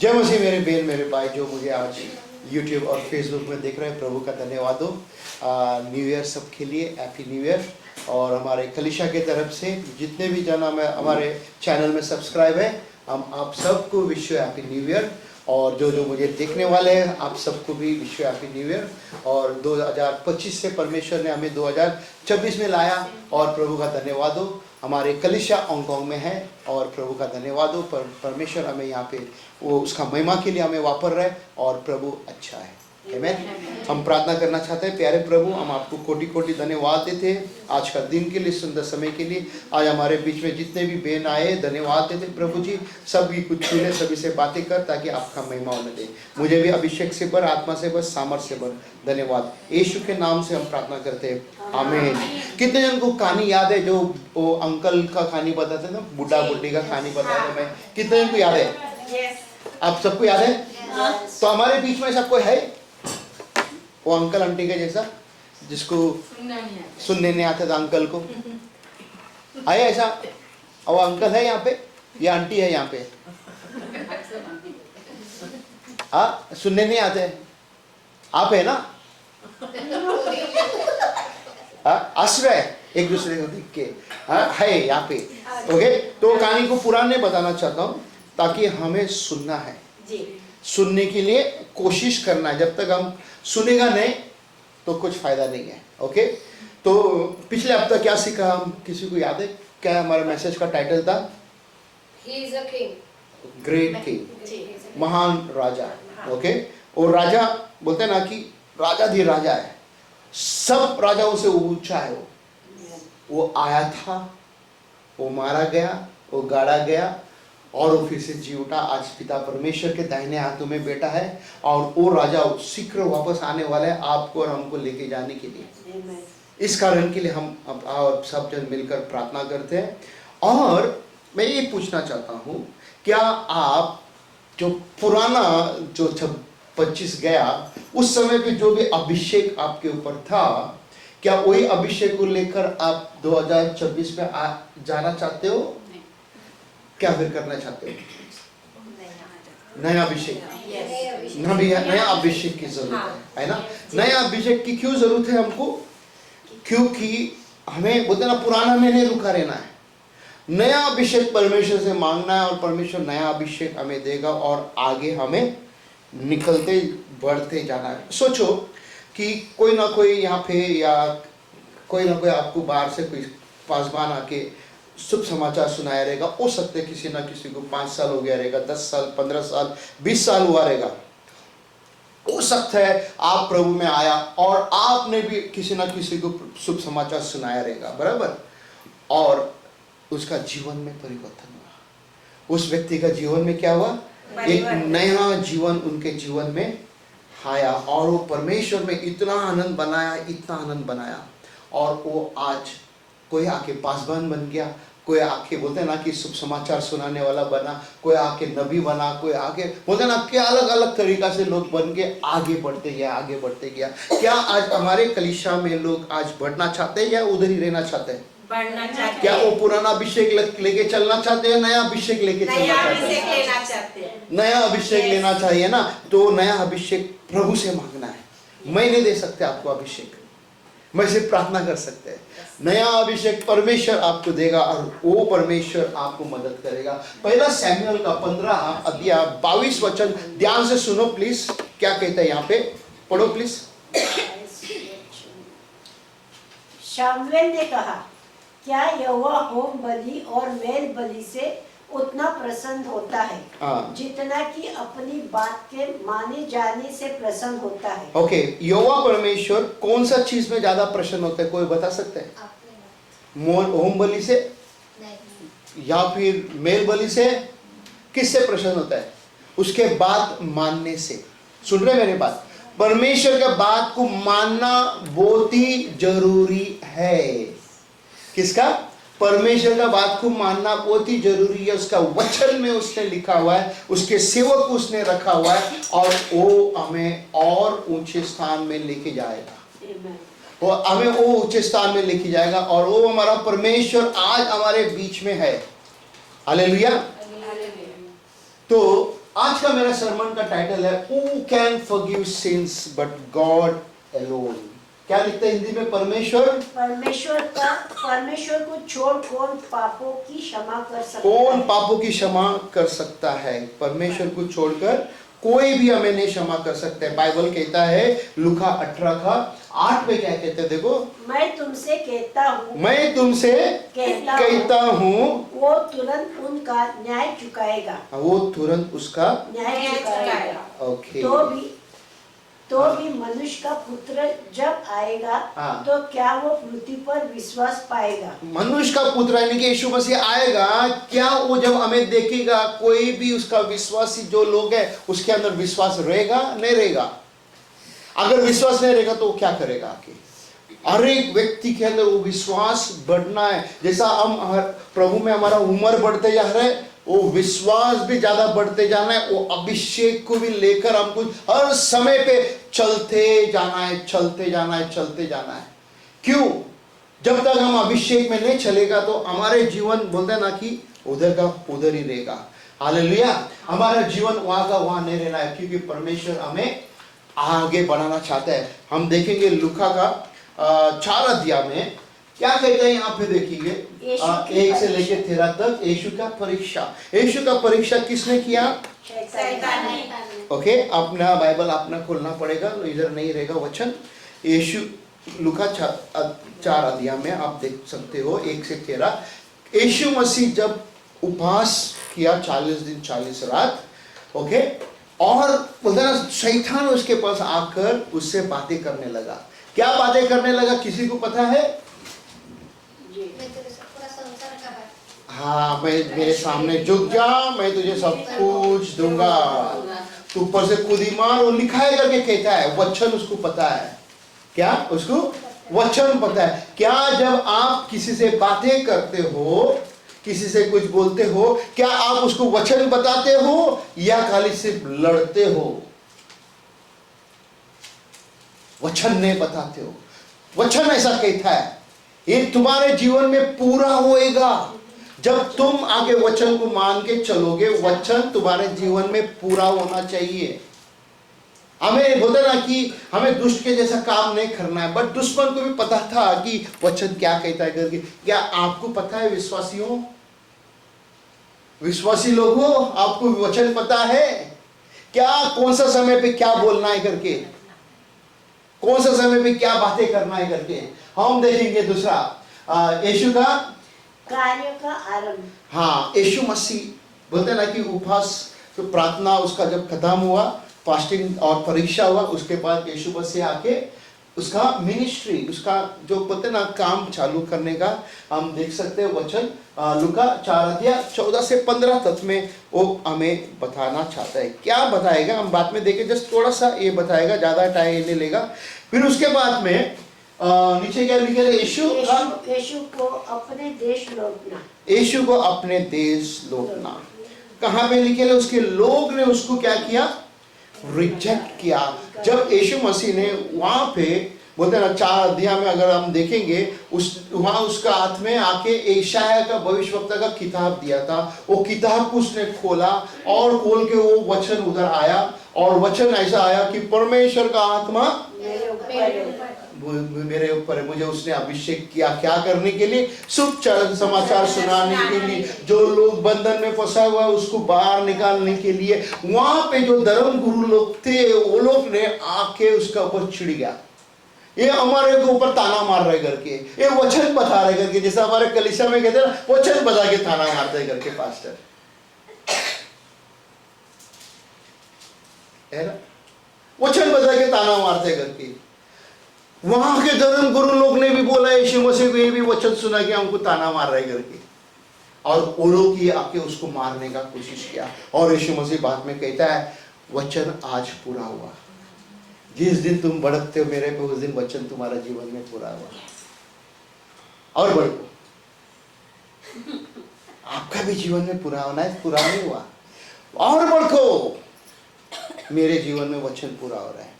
जय मसीह मेरे बहन मेरे भाई जो मुझे आज YouTube और Facebook में देख रहे हैं, प्रभु का धन्यवाद हो। न्यू ईयर सबके लिए हैप्पी न्यू ईयर। और हमारे कलीसिया के तरफ से जितने भी जन हमारे चैनल में सब्सक्राइब है, हम आप सबको wish you happy new year. और जो जो मुझे देखने वाले हैं आप सबको भी wish you happy new year. और 2025 से परमेश्वर ने हमें 2026 में लाया और प्रभु का धन्यवाद हो। हमारे कलीसिया हांगकांग में है और प्रभु का धन्यवाद हो। परमेश्वर हमें यहाँ पे वो उसका महिमा के लिए हमें वापर रहे और प्रभु अच्छा है। आमीन। हम प्रार्थना करना चाहते हैं। प्यारे प्रभु, हम आपको कोटि कोटि धन्यवाद देते हैं आज का दिन के लिए, सुंदर समय के लिए। आज हमारे बीच में जितने भी बहन आए धन्यवाद देते हैं प्रभु जी। सभी कुछ छूने, सभी से बातें कर ताकि आपका महिमा होने दे। मुझे भी अभिषेक से भर, आत्मा से भर, सामर्थ्य से भर। धन्यवाद यीशु के नाम से हम प्रार्थना करते हैं, आमीन। कितने जन को कहानी याद है जो वो अंकल का कहानी बताते ना, बुढ़ा बुढ़ी का कहानी बताया मैं? कितने जन को याद है? आप सबको याद है? तो हमारे बीच में ऐसा कोई है वो अंकल आंटी के जैसा जिसको सुनने नहीं आता था अंकल को? आया ऐसा? वो अंकल है यहाँ पे या आंटी है यहाँ पे? हाँ, सुनने नहीं आते? आप है ना? हाँ, आश्रय एक दूसरे को देख के है यहाँ पे। ओके, तो कहानी को पूरा नहीं बताना चाहता हूँ ताकि हमें सुनना है, सुनने के लिए कोशिश करना है। जब तक हम सुनेगा नहीं तो कुछ फायदा नहीं है। ओके, तो पिछले हफ्ता क्या सीखा हम? किसी को याद है क्या हमारे मैसेज का टाइटल था? He is a king. Great king, महान राजा। ओके, और राजा बोलते हैं ना कि राजा धी राजा है, सब राजाओं से ऊंचा है। वो आया था, वो मारा गया, वो गाड़ा गया और वो फिर से जी उठा। आज पिता परमेश्वर के दाहिने हाथों में बैठा है और वो राजा शीघ्र वापस आने वाला है आपको और हमको लेके जाने के लिए। इस कारण के लिए हम अब सब जन मिलकर प्रार्थना करते हैं। और मैं ये पूछना चाहता हूँ, क्या आप जो पुराना जो 25 गया उस समय पे जो भी अभिषेक आपके ऊपर था, क्या वही अभिषेक को लेकर आप 2026 में जाना चाहते हो? क्या फिर करना चाहते हो? नया अभिषेक, नया अभिषेक की जरूरत है ना? नया अभिषेक की क्यों जरूरत है हमको? क्योंकि हमें बोलते ना पुराना में नहीं रुका रहना है, नया अभिषेक परमेश्वर से मांगना है और परमेश्वर नया अभिषेक हमें देगा और आगे हमें निकलते बढ़ते जाना है। सोचो कि कोई ना कोई यहाँ पे या कोई ना कोई आपको बाहर से कोई पासवान आके शुभ समाचार सुनाया रहेगा। हो सकते किसी ना किसी को 5 साल हो गया रहेगा, 10 साल, 15 साल, 20 साल हुआ रहेगा। हो सकता है आप प्रभु में आया और आपने भी किसी ना किसी को शुभ समाचार सुनाया रहेगा, बराबर। और उसका जीवन में परिवर्तन हुआ, उस व्यक्ति का जीवन में क्या हुआ? एक नया जीवन उनके जीवन में आया और वो परमेश्वर में इतना आनंद बनाया, इतना आनंद बनाया। और वो आज कोई आके पासवान बन गया, कोई आके बोलते हैं ना कि शुभ समाचार सुनाने वाला बना, कोई आके नबी बना, कोई आके बोलते हैं ना कि अलग अलग तरीका से लोग बन के आगे बढ़ते गया, आगे बढ़ते गया। क्या आज हमारे कलीसिया में लोग आज बढ़ना चाहते हैं या उधर ही रहना चाहते हैं? बढ़ना चाहते हैं। क्या वो पुराना अभिषेक लेके चलना चाहते हैं, नया अभिषेक लेके चलना चाहते हैं? नया अभिषेक लेना चाहिए ना, तो नया अभिषेक प्रभु से मांगना है। मैं नहीं दे सकते आपको अभिषेक, मैं सिर्फ प्रार्थना कर सकते हैं। नया अभिषेक परमेश्वर आपको देगा और वो परमेश्वर आपको मदद करेगा। पहला सैमुएल का 15 अध्याय 22 वचन ध्यान से सुनो प्लीज। क्या कहता है यहाँ पे? पढ़ो प्लीज। शमूएल ने कहा, क्या यहोवा होम बलि और मेल बलि से उतना प्रसन्न होता है जितना कि अपनी बात के माने जाने से प्रसन्न होता है? ओके, यहोवा परमेश्वर कौन सा चीज में ज्यादा प्रसन्न होता है? कोई बता सकते हैं? होम बलि से या फिर मेल बलि से? किससे प्रसन्न होता है? उसके बात मानने से। सुन रहे मेरे बात? परमेश्वर के बात को मानना बहुत ही जरूरी है। किसका? परमेश्वर का बात को मानना बहुत ही जरूरी है। उसका वचन में उसने लिखा हुआ है, उसके सेवक को उसने रखा हुआ है और वो हमें और ऊंचे स्थान में लेके जाएगा। वो हमें वो ऊंचे स्थान में लेके जाएगा और वो हमारा परमेश्वर आज हमारे बीच में है। हालेलुया। तो आज का मेरा सरमन का टाइटल है who can forgive since but God alone. क्या लिखते हैं हिंदी में? परमेश्वर को छोड़ कौन पापों की क्षमा कर सकता कौन है? पापों की क्षमा कर सकता है? परमेश्वर को छोड़कर कोई भी हमें नहीं क्षमा कर सकता है। बाइबल कहता है लूका 18:8 में क्या कहते हैं देखो, मैं तुमसे कहता हूँ वो तुरंत उनका न्याय चुकाएगा। वो तुरंत उसका न्याय चुकाएगा। ओके। तो भी मनुष्य का पुत्र जब आएगा हाँ। तो क्या वो पृथ्वी पर विश्वास पाएगा? मनुष्य का पुत्र यानी कि यीशु मसीह आएगा, क्या वो जब हमें देखेगा कोई भी उसका विश्वासी जो लोग हैं उसके अंदर विश्वास रहेगा नहीं रहेगा? अगर विश्वास नहीं रहेगा तो वो क्या करेगा? आके हर एक व्यक्ति के अंदर वो विश्वास बढ़ना है। जैसा हम प्रभु में हमारा उम्र बढ़ते जा रहा है, वो विश्वास भी ज्यादा बढ़ते जाना है। वो अभिषेक को भी लेकर हमको हर समय पे चलते जाना है, चलते जाना है, चलते जाना है। क्यों? जब तक हम अभिषेक में नहीं चलेगा तो हमारे जीवन बोलते ना कि उधर का उधर ही रहेगा। हालेलुया। हमारा जीवन वहां का वहां नहीं रहना है, क्योंकि परमेश्वर हमें आगे बढ़ाना चाहता है। हम देखेंगे लूका का 4 अध्याय में क्या कहते हैं, यहाँ पे देखिए 1 से लेकर 13 तक यीशु का परीक्षा। यीशु का परीक्षा किसने किया? शैतान ने। ओके, अपना बाइबल अपना खोलना पड़ेगा, इधर नहीं रहेगा वचन। यीशु लूका 4 अध्याय में आप देख सकते हो 1 से 13। यीशु मसीह जब उपवास किया 40 दिन 40 रात, ओके, और बोलते ना शैतान उसके पास आकर उससे बातें करने लगा। क्या बातें करने लगा किसी को पता है? हाँ, मैं मेरे सामने झुक जा, मैं तुझे सब कुछ दूंगा, तू ऊपर से कूदी मार। वो लिखा है करके कहता है, वचन उसको पता है। क्या उसको वचन पता है? क्या जब आप किसी से बातें करते हो, किसी से कुछ बोलते हो, क्या आप उसको वचन बताते हो या खाली सिर्फ लड़ते हो? वचन नहीं बताते हो। वचन ऐसा कहता है ये तुम्हारे जीवन में पूरा होएगा जब तुम आगे वचन को मान के चलोगे। वचन तुम्हारे जीवन में पूरा होना चाहिए। हमें बोलते ना कि हमें दुष्ट के जैसा काम नहीं करना है, बट दुश्मन को भी पता था कि वचन क्या कहता है करके। क्या आपको पता है विश्वासियों, विश्वासी लोगों, आपको वचन पता है क्या? कौन सा समय पे क्या बोलना है करके, कौन सा समय पे क्या बातें करना है करके। हम देखेंगे दूसरा यीशु का कार्य का आरंभ। हाँ, यीशु मसीह बोलते हैं ना कि उपवास तो प्रार्थना उसका जब खत्म हुआ, फास्टिंग और परीक्षा हुआ, उसके बाद यीशु मसीह आके उसका मिनिस्ट्री, उसका जो बोलते हैं ना काम चालू करने का हम देख सकते हैं। वचन लूका 4 अध्याय 14 से 15 तक में वो हमें बताना चाहता है। क्या बताएगा हम बाद में देखें, जस्ट थोड़ा सा ये बताएगा, ज्यादा टाइम नहीं लेगा। फिर उसके बाद में नीचे क्या लिखे? यीशु को अपने देश लौटना। यीशु को अपने देश लौटना। कहाँ पे लिखे? उसके लोग ने उसको क्या किया? रिजेक्ट किया। जब यीशु मसीह ने वहां पे बोलते हैं ना 4 अध्याय में अगर हम देखेंगे, वहां उसका हाथ में आके यशायाह का भविष्यवक्ता का किताब दिया था। वो किताब को उसने खोला और खोल के वो वचन उधर आया, और वचन ऐसा आया कि परमेश्वर का आत्मा मेरे ऊपर है, मुझे उसने अभिषेक किया। क्या करने के लिए? शुभ समाचार सुनाने के लिए। जो लोग बंधन में फंसा हुआ उसको बाहर निकालने के लिए। वहां पे जो धर्म गुरु लोग थे वो लोग ने आके उसका ऊपर चिढ़ गया, ये हमारे को ऊपर ताना मार रहे करके, ये वचन बता रहे करके। जैसा हमारे कलीसिया में कहते हैं वचन बता के ताना मारते करके पास्टर, है ना, वचन बता के ताना मारते करके। वहां के धर्म गुरु लोग ने भी बोला यीशु मसीह को, ये भी वचन सुना कि हमको ताना मार रहे करके, और वो लोग ये आके उसको मारने का कोशिश किया। और यीशु मसीह बाद में कहता है वचन आज पूरा हुआ। जिस दिन तुम भड़कते हो मेरे पे, उस दिन वचन तुम्हारा जीवन में पूरा हुआ। और भड़को, आपका भी जीवन में पूरा होना है, पूरा नहीं हुआ। और भड़को, मेरे जीवन में वचन पूरा हो रहा है।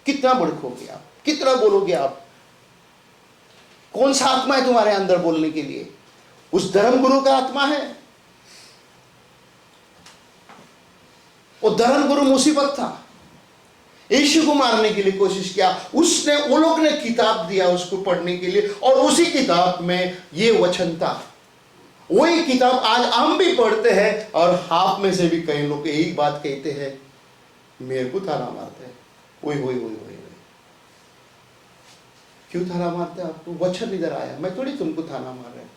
कितना भड़कोगे आप, कितना बोलोगे आप? कौन सा आत्मा है तुम्हारे अंदर बोलने के लिए? उस धर्म गुरु का आत्मा है? वो धर्मगुरु मुसीबत था, यीशु को मारने के लिए कोशिश किया। उसने, वो लोग ने किताब दिया उसको पढ़ने के लिए, और उसी किताब में ये वचन था। वही किताब आज हम भी पढ़ते हैं, और आप में से भी कई लोग यही बात कहते हैं, मेरे को थाना मारते हैं। वही क्यों थाना मारते हैं आपको? वचन इधर आया, मैं थोड़ी तुमको थाना मार रहा हूं,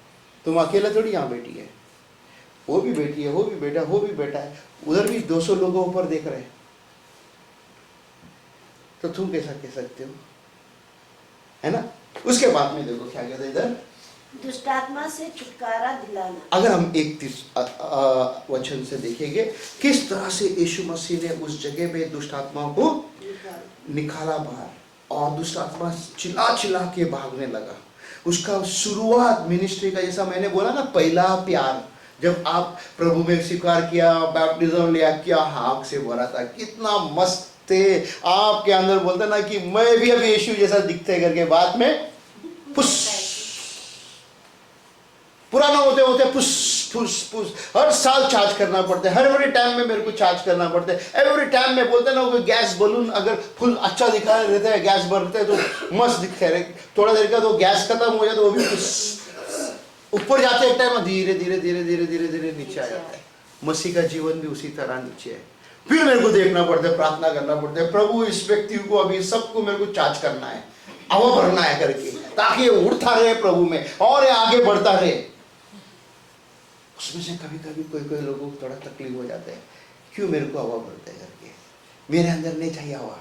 तुम अकेला थोड़ी यहाँ बैठी है, वो भी बेटी है, वो भी बेटा, वो भी बेटा है, उधर भी 200 लोगों ऊपर देख रहे हैं, तो तुम कैसा कह सकते हो, है ना? उसके बाद में देखो क्या कहते हैं इधर, दुष्ट आत्मा से छुटकारा दिलाना। अगर हम एक वचन से देखेंगे किस तरह से यीशु मसीह ने उस जगह में दुष्ट आत्माओं को निकाला बाहर, और दुष्ट आत्मा चिल्ला चिल्ला के भागने लगा। उसका शुरुआत मिनिस्ट्री का, जैसा मैंने बोला ना, पहला प्यार, जब आप प्रभु में स्वीकार किया, बैप्टिज्म लिया, क्या हाथ से भरा था, कितना मस्त थे आपके अंदर, बोलते ना कि मैं भी अब यीशु जैसा दिखते करके, बाद में पुश, पुराना होते होते पुश पुश पुश, हर साल चार्ज करना पड़ता है, एवरी टाइम में मेरे को चार्ज करना पड़ता है, एवरी टाइम में बोलते ना, कोई गैस बलून अगर फुल अच्छा दिखा रहता है, गैस भरते हैं तो मस्त दिखते रहे, थोड़ा देर का तो गैस खत्म हो जाए तो वो भी ऊपर जाते एक टाइम धीरे धीरे धीरे धीरे धीरे धीरे नीचे आ जाता है। मसीह का जीवन भी उसी तरह नीचे है। फिर मेरे को देखना पड़ता है, प्रार्थना करना पड़ता है, प्रभु इस व्यक्ति को अभी सबको मेरे को चार्ज करना है, हवा भरना है करके, ताकि ये उड़ता रहे प्रभु में और ये आगे बढ़ता रहे। उसमें से कभी कभी कोई लोगों को थोड़ा तकलीफ हो जाता है, क्यों मेरे को हवा भरते हैं करके, मेरे अंदर नहीं चाहिए हवा,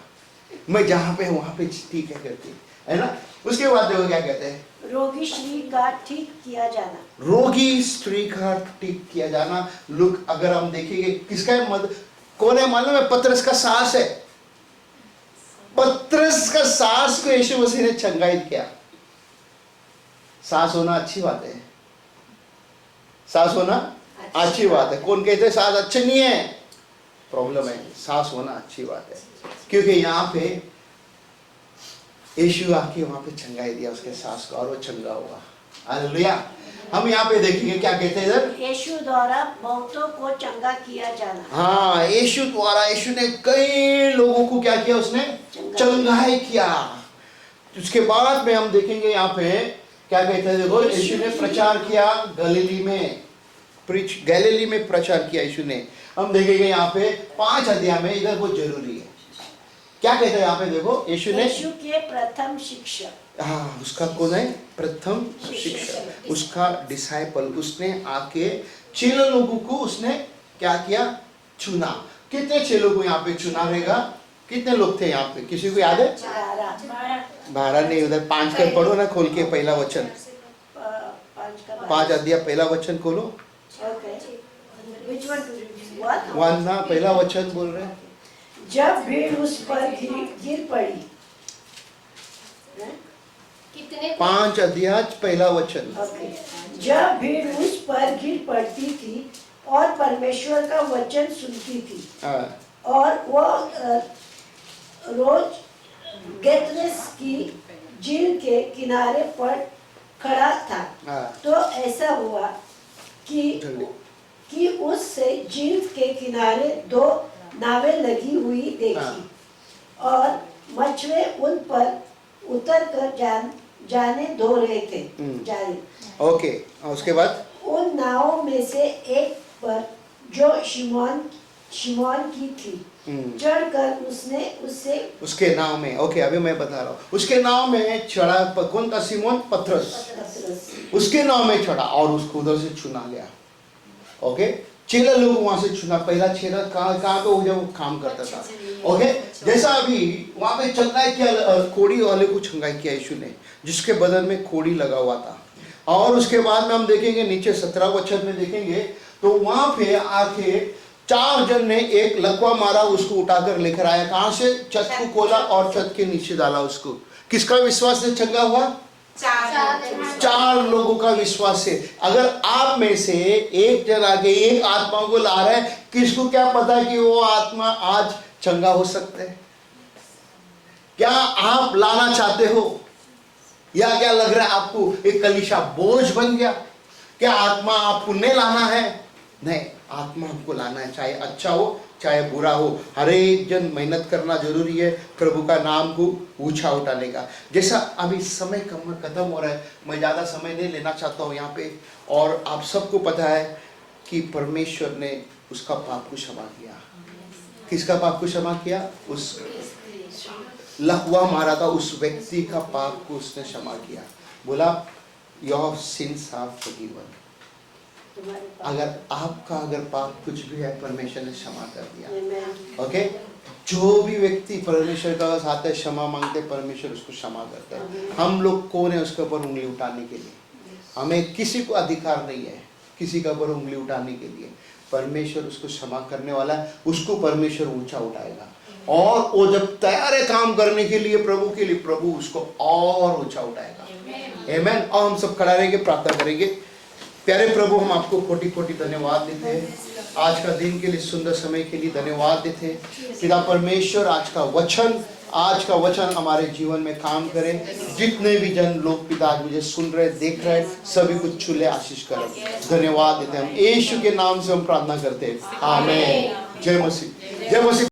मैं जहाँ पे वहाँ पे ठीक है करके, है ना? उसके बाद देखो क्या कहते हैं, रोगी स्त्री का ठीक किया जाना। रोगी स्त्री का ठीक किया जाना। लोग अगर हम देखेंगे किसका मद कौन है मालूम है? पतरस का सास है। पतरस का सास को यीशु मसीह ने चंगाई किया। सास होना अच्छी बात है, सास होना अच्छी बात है। कौन कहते हैं सास अच्छे नहीं है? प्रॉब्लम है, सास होना अच्छी बात है, क्योंकि यहाँ पे यीशु आके वहां पे चंगाई दिया उसके सास को, और वो चंगा हुआ। हालेलुया। हम यहाँ पे देखेंगे क्या कहते हैं इधर, यीशु द्वारा बहुतों को चंगा किया जाना। हाँ, यीशु द्वारा, यीशु ने कई लोगों को क्या किया, उसने चंगाई किया। उसके बाद में हम देखेंगे यहाँ पे क्या कहते हैं, देखो यीशु ने प्रचार किया गलीली में, गैलीली में प्रचार किया यीशु ने। हम देखेंगे यहाँ पे 5 अध्याय में, इधर बहुत जरूरी है। क्या कहते हैं यहाँ पे, देखो यीशु ने, यीशु के प्रथम शिक्षक, हाँ, उसका कौन है? प्रथम शिक्षक, उसका डिसाइपल। उसने आके 6 लोगों को उसने क्या किया? चुना। कितने 6 लोगों को यहाँ पे चुना रहेगा? कितने लोग थे यहाँ पे, किसी को याद है? 12 नहीं, उधर 5 कर पढ़ो ना, खोल के पहला वचन, 5 अध्याय पहला वचन खोलो। वन ना, पहला वचन बोल रहे हैं। जब भीड़ उस पर गिर पड़ी, कितने 5 अध्याय पहला वचन। जब भीड़ उस पर गिर पड़ती थी और परमेश्वर का वचन सुनती थी, और वो रोज गेतरेस की झील के किनारे पर खड़ा था, तो ऐसा हुआ कि उससे झील के किनारे 2 नावें लगी हुई देखी, और मछुए उन पर उतर कर जाने धो रहे थे। ओके, उसके बाद उन नावों में से एक पर, जो शिमोन की थी, चढ़कर उससे उसके नाव में, ओके अभी मैं बता रहा हूँ, उसके नाव में चढ़ा। कौन था? सिमोन पतरस। उसके नाव में चढ़ा और उसको उधर से चुना गया। ओके, 6 लोग वहां से चुना। पहला 6 कहाँ पे हो गया? वो काम करता था। ओके, जैसा अभी वहां पे चंगाई किया, कोड़ी वाले को चंगाई किया यीशु ने, जिसके बदन में कोड़ी लगा हुआ था। और उसके बाद में हम देखेंगे नीचे 17 वचन में देखेंगे, तो वहां पे आके 4 जन ने एक लकवा मारा, उसको उठाकर लेकर आया। कहां से? छत को खोला और छत के नीचे डाला उसको। किसका विश्वास से चंगा हुआ? 4 लोगों का विश्वास से। अगर आप में से एक जन आगे एक आत्मा को ला रहा है, किसको क्या पता कि वो आत्मा आज चंगा हो सकता है? क्या आप लाना चाहते हो, या क्या लग रहा है आपको एक कलीसिया बोझ बन गया? क्या आत्मा आपको नहीं लाना है? नहीं, आत्मा हमको लाना है, चाहे अच्छा हो चाहे बुरा हो। हर एक जन मेहनत करना जरूरी है प्रभु का नाम को ऊंचा उठाने का। जैसा अभी समय खत्म हो रहा है, मैं ज़्यादा समय नहीं लेना चाहता हूँ यहाँ पे। और आप सबको पता है कि परमेश्वर ने उसका पाप को क्षमा किया। किसका पाप को क्षमा किया? उस लकवा मारा था उस व्यक्ति का पाप को उसने क्षमा किया। बोला योर सिंस आर फॉरगिवन। अगर आपका अगर पाप कुछ भी है परमेश्वर ने क्षमा कर दिया। ओके, जो भी व्यक्ति परमेश्वर का साथ है क्षमा मांगते परमेश्वर उसको क्षमा करता है। हम लोग कौन है उसके ऊपर उंगली उठाने के लिए? हमें किसी को अधिकार नहीं है किसी का ऊपर उंगली उठाने के लिए। परमेश्वर उसको क्षमा करने वाला है, उसको परमेश्वर ऊंचा उठाएगा। और वो जब तैयार है काम करने के लिए प्रभु के लिए, प्रभु उसको और ऊंचा उठाएगा। आमीन। और हम सब खड़ा रहेंगे, प्रार्थना करेंगे। प्यारे प्रभु, हम आपको कोटि कोटि धन्यवाद देते हैं आज का दिन के लिए, सुंदर समय के लिए धन्यवाद देते हैं। पिता परमेश्वर, आज का वचन हमारे जीवन में काम करे। जितने भी जन लोग पिता आज मुझे सुन रहे देख रहे सभी को छूले आशीष करें। धन्यवाद देते हैं हम यीशु के नाम से हम प्रार्थना करते हैं। आमीन। जय मसीह, जय मसीह।